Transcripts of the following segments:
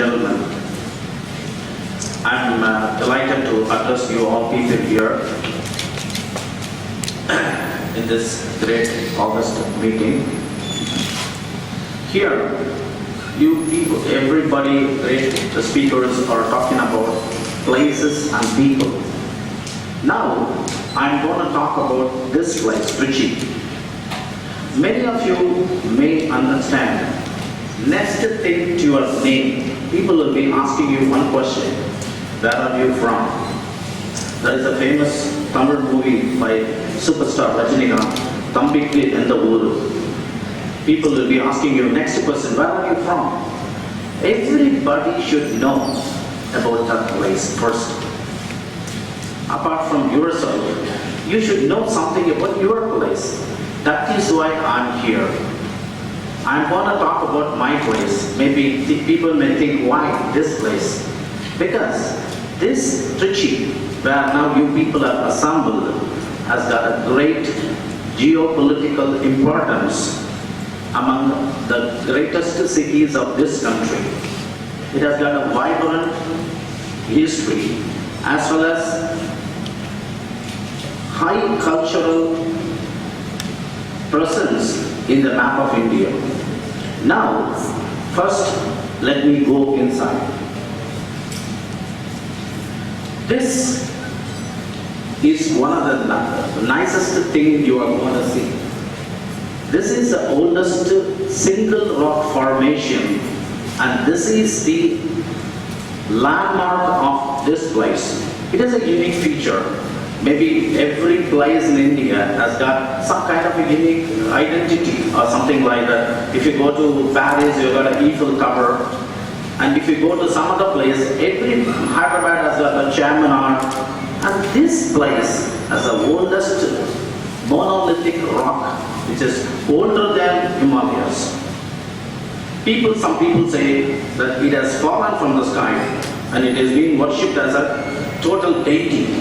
gentlemen, I'm delighted to address you all people here in this great August meeting. Here, you people, everybody, the speakers are talking about places and people. Now, I'm going to talk about this place, Trichy. Many of you may understand, next thing to your name, people will be asking you one question: where are you from? There is a famous Tamil movie by superstar Rajinikanth, Thambikku Endha Ooru. People will be asking you, next question, where are you from? Everybody should know about that place first. Apart from yourself, you should know something about your place. That is why I'm here. I'm going to talk about my place. Maybe people may think, why this place? Because this Trichy, where now you people are assembled, has got a great geopolitical importance among the greatest cities of this country. It has got a vibrant history as well as high cultural presence in the map of India. Now, first, let me go inside. This is one of the nicest things you are going to see. This is the oldest single rock formation, and this is the landmark of this place. It is a unique feature. Maybe every place in India has got some kind of a unique identity or something like that. If you go to Paris, you've got an Eiffel Tower. And if you go to some other place, every Hyderabad has got a Charminar. And this place has the oldest monolithic rock, which is older than Himalayas. Some people say that it has fallen from the sky and it is being worshipped as a total deity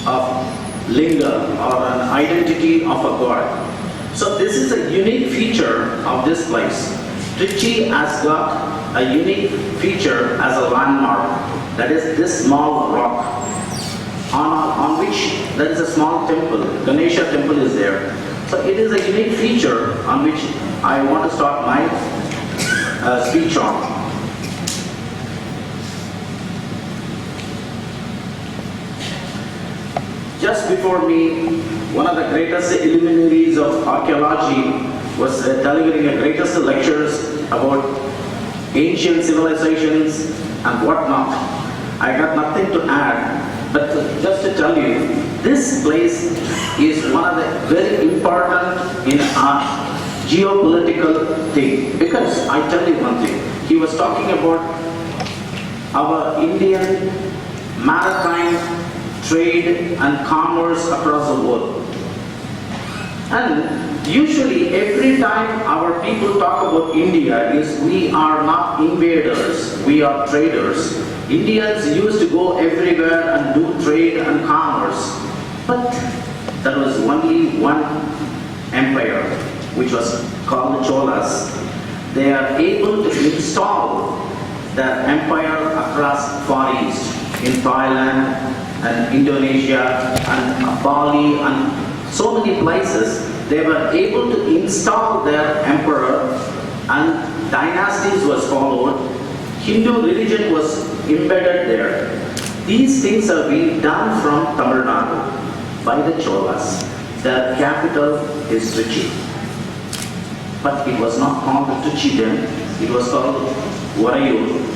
of linga or an identity of a god. So this is a unique feature of this place. Trichy has got a unique feature as a landmark, that is this small rock on which there is a small temple. Ganesha temple is there. So it is a unique feature on which I want to start my speech on. Just before me, one of the greatest illuminaries of archaeology was delivering the greatest lectures about ancient civilizations and whatnot. I got nothing to add, but just to tell you, this place is one of the very important in our geopolitical thing. Because I tell you one thing, he was talking about our Indian maritime trade and commerce across the world. And usually every time our people talk about India is we are not invaders, we are traders. Indians used to go everywhere and do trade and commerce. But there was only one empire, which was called the Cholas. They are able to install their empire across Far East, in Thailand and Indonesia and Bali and so many places. They were able to install their emperor and dynasties was followed. Hindu religion was embedded there. These things are being done from Tamil Nadu by the Cholas. Their capital is Trichy. But it was not called Trichy then, it was called Varayur.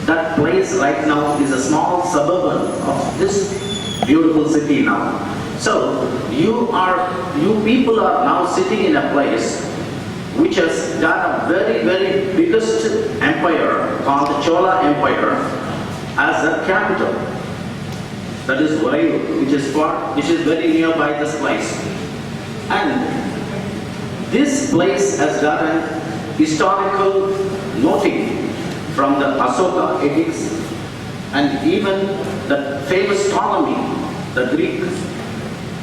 That place right now is a small suburban of this beautiful city now. So you people are now sitting in a place which has got a very, very biggest empire called the Chola Empire as the capital. That is Varayur, which is very nearby this place. And this place has got an historical noting from the Asoka edicts and even the famous Ptolemy, the Greek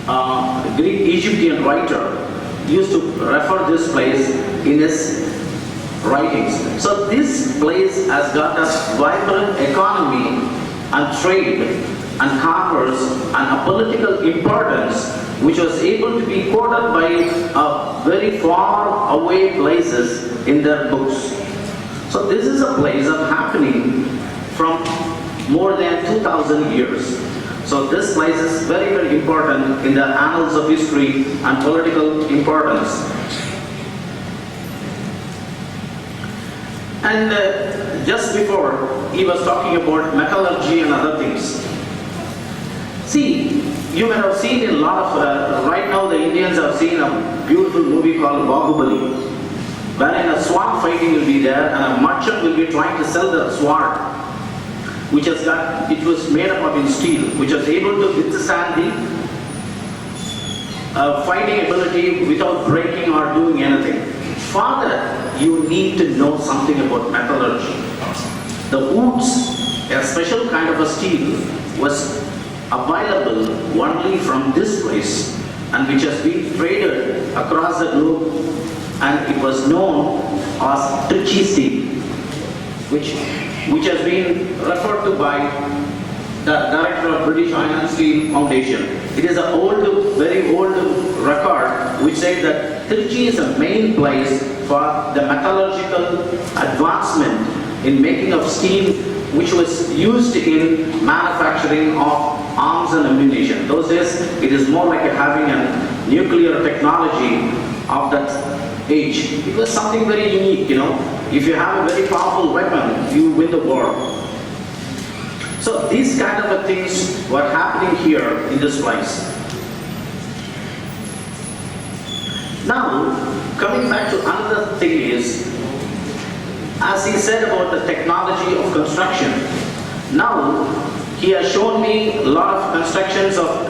Egyptian writer, used to refer this place in his writings. So this place has got a vibrant economy and trade and commerce and a political importance which was able to be quoted by very far away places in their books. So this is a place of happening from more than 2000 years. So this place is very, very important in the annals of history and political importance. And just before, he was talking about metallurgy and other things. See, you may have seen in a lot of, right now the Indians have seen a beautiful movie called Bahubali, wherein a sword fighting will be there and a merchant will be trying to sell the sword, which has got, it was made up of steel, which was able to withstand the fighting ability without breaking or doing anything. Further, you need to know something about metallurgy. The woods, a special kind of a steel, was available only from this place and which has been traded across the globe, and it was known as Trichy steel, which has been referred to by the director of British Iron and Steel Foundation. It is an old, very old record which says that Trichy is a main place for the metallurgical advancement in making of steel, which was used in manufacturing of arms and ammunition. Those days, it is more like having a nuclear technology of that age. It was something very unique, you know. If you have a very powerful weapon, you win the war. So these kind of things were happening here in this place. Now, coming back to another thing is, as he said about the technology of construction, now he has shown me a lot of constructions of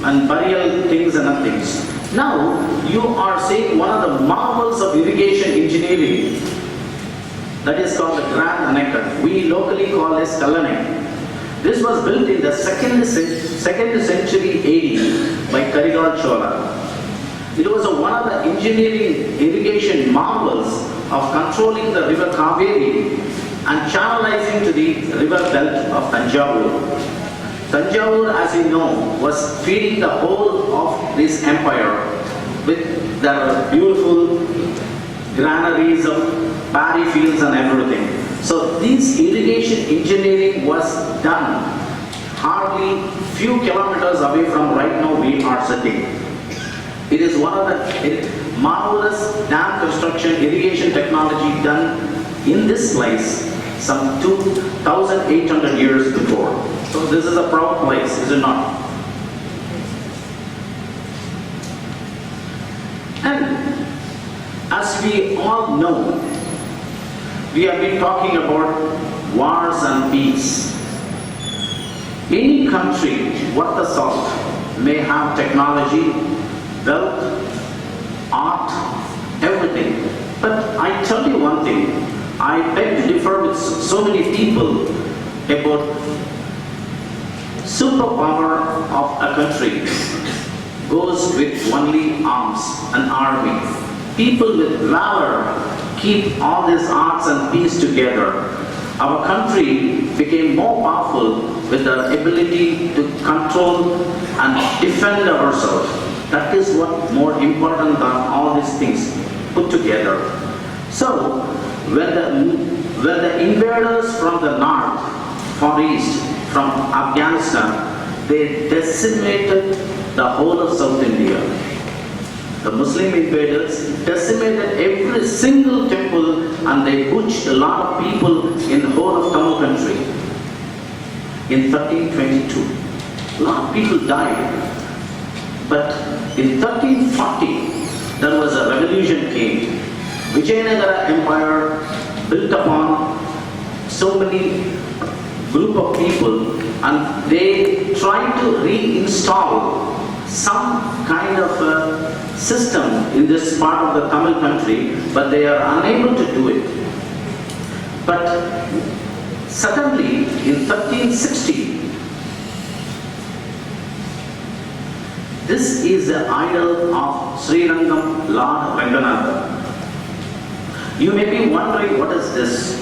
and burial things and other things. Now you are seeing one of the marvels of irrigation engineering that is called the Grand Anekka. We locally call this Kallanek. This was built in the second century AD by Karigal Chola. It was one of the engineering irrigation marvels of controlling the river Kaveri and channelizing to the river belt of Tanjavur. Tanjavur, as you know, was feeding the whole of this empire with their beautiful granaries of paddy fields and everything. So this irrigation engineering was done hardly few kilometers away from right now we are sitting. It is one of the marvelous dam construction irrigation technology done in this place some 2,800 years before. So this is a proud place, is it not? And as we all know, we have been talking about wars and peace. Any country worth the salt may have technology, wealth, art, everything. But I tell you one thing, I beg to differ with so many people about superpower of a country goes with only arms, an army. People with valor keep all these arts and peace together. Our country became more powerful with the ability to control and defend ourselves. That is what more important than all these things put together. So, when the invaders from the north, far east, from Afghanistan, they decimated the whole of South India. The Muslim invaders decimated every single temple and they butchered a lot of people in the whole of Tamil country. In 1322, a lot of people died. But in 1340, there was a revolution came. Vijayanagara Empire built upon so many group of people and they tried to reinstall some kind of a system in this part of the Tamil country, but they are unable to do it. But suddenly in 1360, this is the idol of Srirangam Lord Ranganatha. You may be wondering, what is this?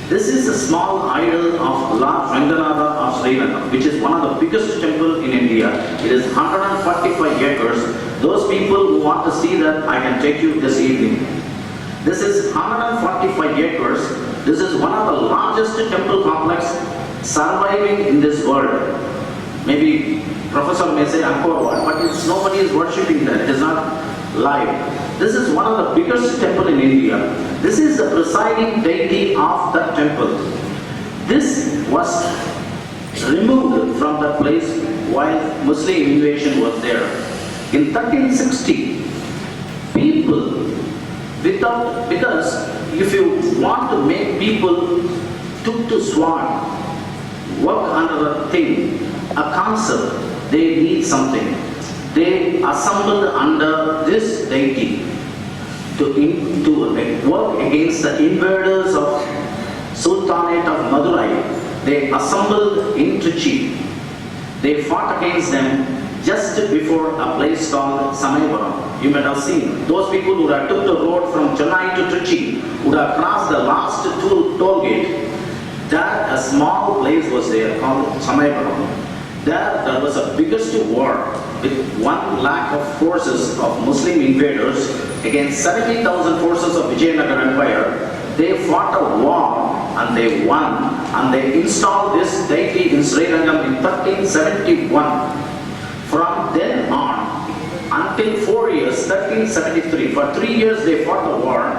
This is a small idol of Lord Ranganatha of Sri Lanka, which is one of the biggest temples in India. It is 145 acres. Those people who want to see that, I can take you this evening. This is 145 acres. This is one of the largest temple complex surviving in this world. Maybe Professor may say Angkor Wat, but nobody is worshipping that. It is not live. This is one of the biggest temple in India. This is the presiding deity of that temple. This was removed from the place while Muslim invasion was there. In 1360, people because if you want to make people took to sword, work under a thing, a concept, they need something. They assembled under this deity to work against the invaders of Sultanate of Madurai. They assembled in Trichy. They fought against them just before a place called Samayapuram. You might have seen. Those people who have took the road from Chennai to Trichy would have crossed the last toll gate. There a small place was there called Samayapuram. There was a biggest war with 1 lakh of forces of Muslim invaders against 70,000 forces of Vijayanagara Empire. They fought a war and they won, and they installed this deity in Srirangam in 1371. From then on, until 4 years, 1373, for 3 years they fought the war,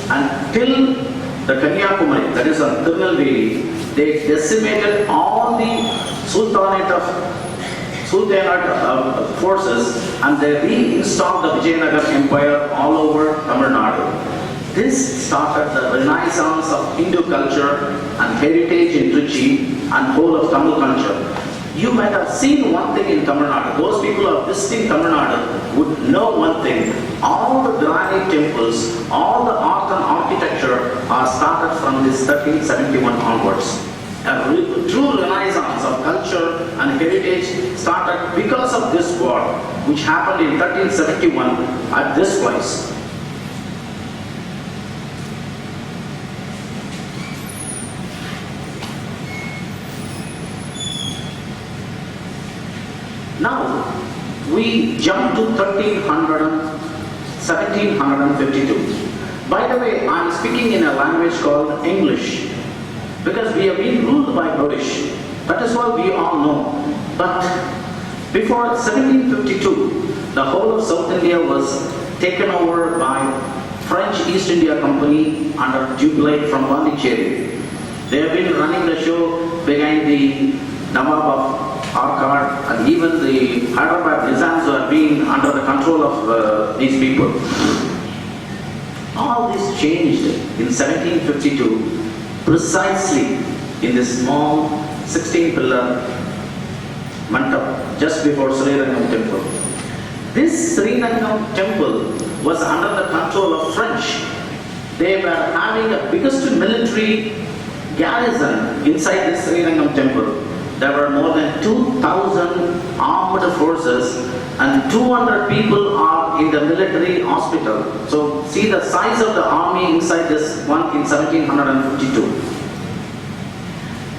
until the Kanyakumari, that is on Tirunelveli, they decimated all the Sultanate forces, and they reinstalled the Vijayanagara Empire all over Tamil Nadu. This started the renaissance of Hindu culture and heritage in Trichy and whole of Tamil culture. You might have seen one thing in Tamil Nadu. Those people who are visiting Tamil Nadu would know one thing. All the granite temples, all the art and architecture are started from this 1371 onwards. A true renaissance of culture and heritage started because of this war, which happened in 1371 at this place. Now, we jump to 1752. By the way, I am speaking in a language called English, because we have been ruled by British. That is what we all know. But before 1752, the whole of South India was taken over by French East India Company under Dupleix from Pondicherry. They have been running the show behind the Nawab of Arcot, and even the Hyderabad Nizams were being under the control of these people. All this changed in 1752, precisely in this small 16-pillar mandap just before Srirangam temple. This Srirangam temple was under the control of French. They were having the biggest military garrison inside this Srirangam temple. There were more than 2,000 armed forces and 200 people are in the military hospital. So see the size of the army inside this one in 1752.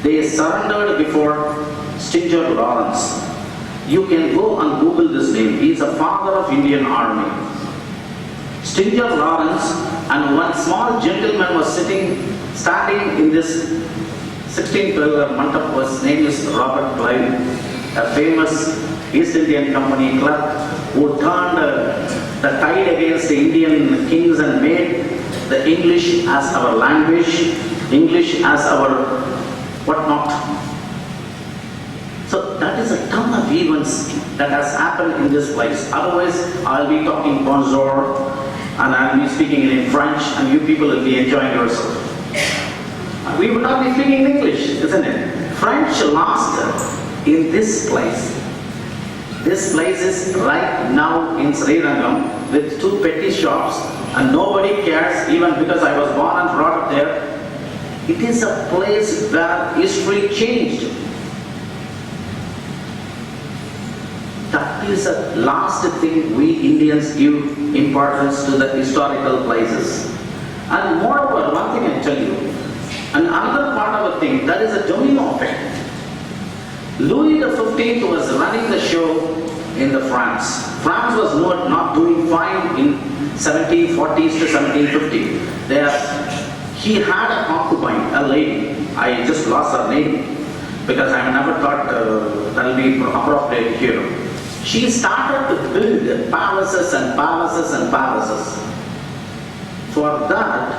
They surrendered before Stinger Lawrence. You can go and Google this name. He is a father of Indian Army. Stinger Lawrence, and one small gentleman was standing in this 16-pillar mandap. His name is Robert Clive, a famous East Indian Company clerk who turned the tide against the Indian kings and made the English as our language, English as our whatnot. So that is a ton of events that has happened in this place. Otherwise, I'll be talking bonjour and I'll be speaking in French and you people will be enjoying yourself. We would not be speaking English, isn't it? French lost in this place. This place is right now in Srirangam with 2 petty shops and nobody cares, even because I was born and brought up there. It is a place where history changed. That is the last thing we Indians give importance to the historical places. And moreover, one thing I tell you, and another part of the thing, that is a domino effect. Louis XV was running the show in the France. France was not doing fine in 1740s to 1750. He had a concubine, a lady. I just lost her name because I never thought that will be appropriate here. She started to build palaces and palaces and palaces. For that,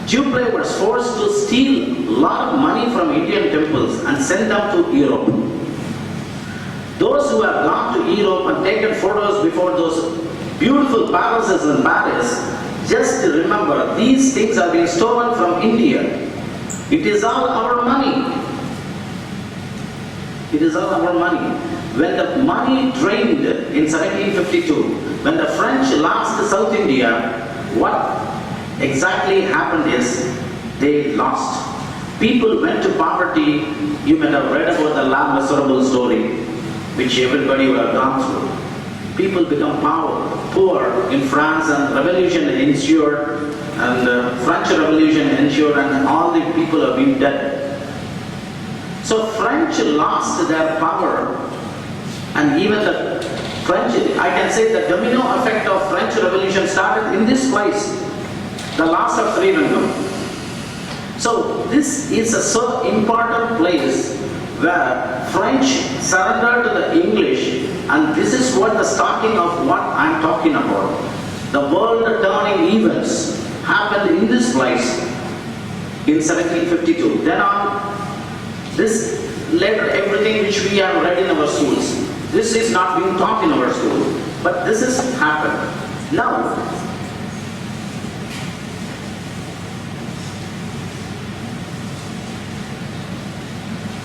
Dupleix was forced to steal a lot of money from Indian temples and send them to Europe. Those who have gone to Europe and taken photos before those beautiful palaces in Paris, just remember, these things have been stolen from India. It is all our money. It is all our money. When the money drained in 1752, when the French lost South India, what exactly happened is they lost. People went to poverty. You might have read about the La Miserable story, which everybody would have gone through. People become poor in France, and revolution ensued, and the French Revolution ensued, and all the people have been dead. So French lost their power, and even the French, I can say the domino effect of French Revolution started in this place, the loss of Srirangam. So this is a so important place where French surrendered to the English, and this is what the starting of what I'm talking about. The world turning events happened in this place in 1752. Then on, this led everything which we have read in our schools. This is not being taught in our school, but this has happened. Now,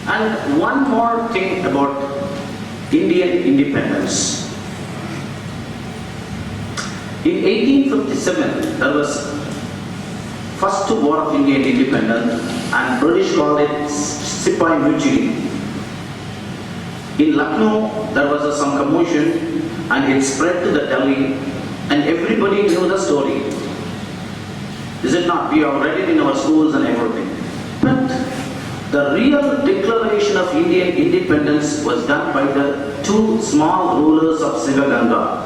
and one more thing about Indian independence. In 1857, there was first war of Indian independence, and British called it Sepoy Mutiny. In Lucknow, there was some commotion, and it spread to the Delhi, and everybody knew the story. Is it not? We have read it in our schools and everything. But the real declaration of Indian independence was done by the two small rulers of Sivaganga.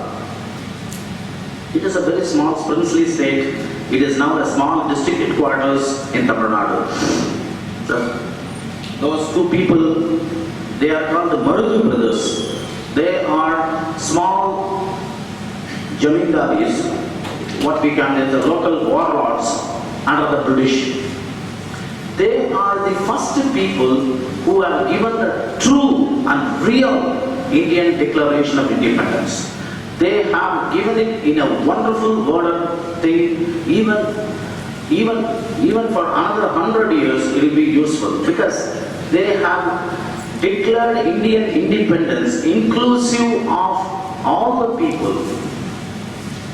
It is a very small princely state. It is now a small district headquarters in Tamil Nadu. So, those two people, they are called the Marudu brothers. They are small jamindaris, what we can call the local warlords under the British. They are the first people who have given the true and real Indian Declaration of Independence. They have given it in a wonderful worded thing. Even for another 100 years, it will be useful, because they have declared Indian independence inclusive of all the people,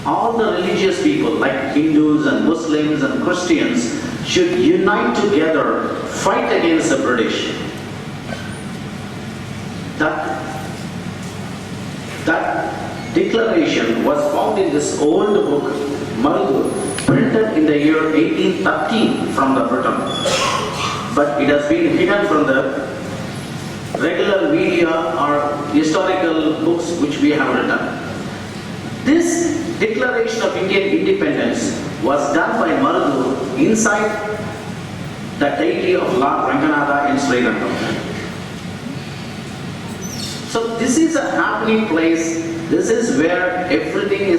all the religious people like Hindus and Muslims and Christians should unite together, fight against the British. That declaration was found in this old book, Marudu, printed in the year 1813 from the Britain. But it has been hidden from the regular media or historical books which we have written. This Declaration of Indian Independence was done by Marudu inside the deity of Lord Ranganatha in Srirangam. So this is a happening place. This is where everything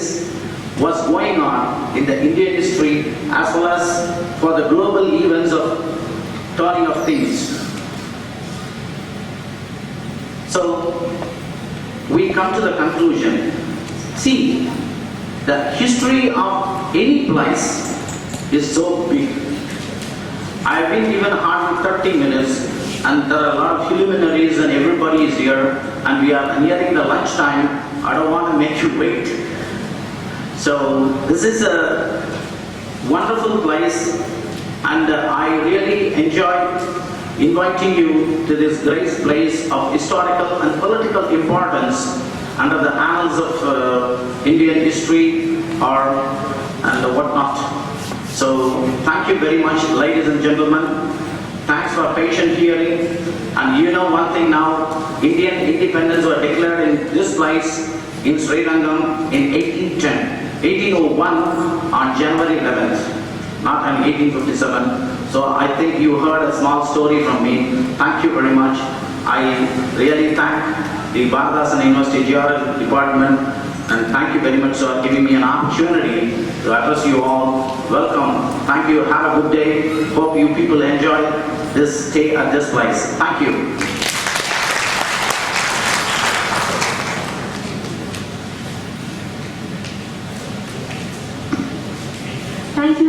was going on in the Indian history, as well as for the global events of turning of things. So we come to the conclusion. See, the history of any place is so big. I've been given hardly 30 minutes, and there are a lot of luminaries and everybody is here, and we are nearing the lunch time. I don't want to make you wait. So this is a wonderful place, and I really enjoy inviting you to this great place of historical and political importance under the annals of Indian history and whatnot. So thank you very much, ladies and gentlemen. Thanks for patient hearing. And you know one thing now, Indian independence was declared in this place in Srirangam in 1801 on January 11th, not in 1857. So I think you heard a small story from me. Thank you very much. I really thank the Bharathasan University Geology Department, and thank you very much for giving me an opportunity to address you all. Welcome. Thank you. Have a good day. Hope you people enjoy this stay at this place. Thank you. Thank you very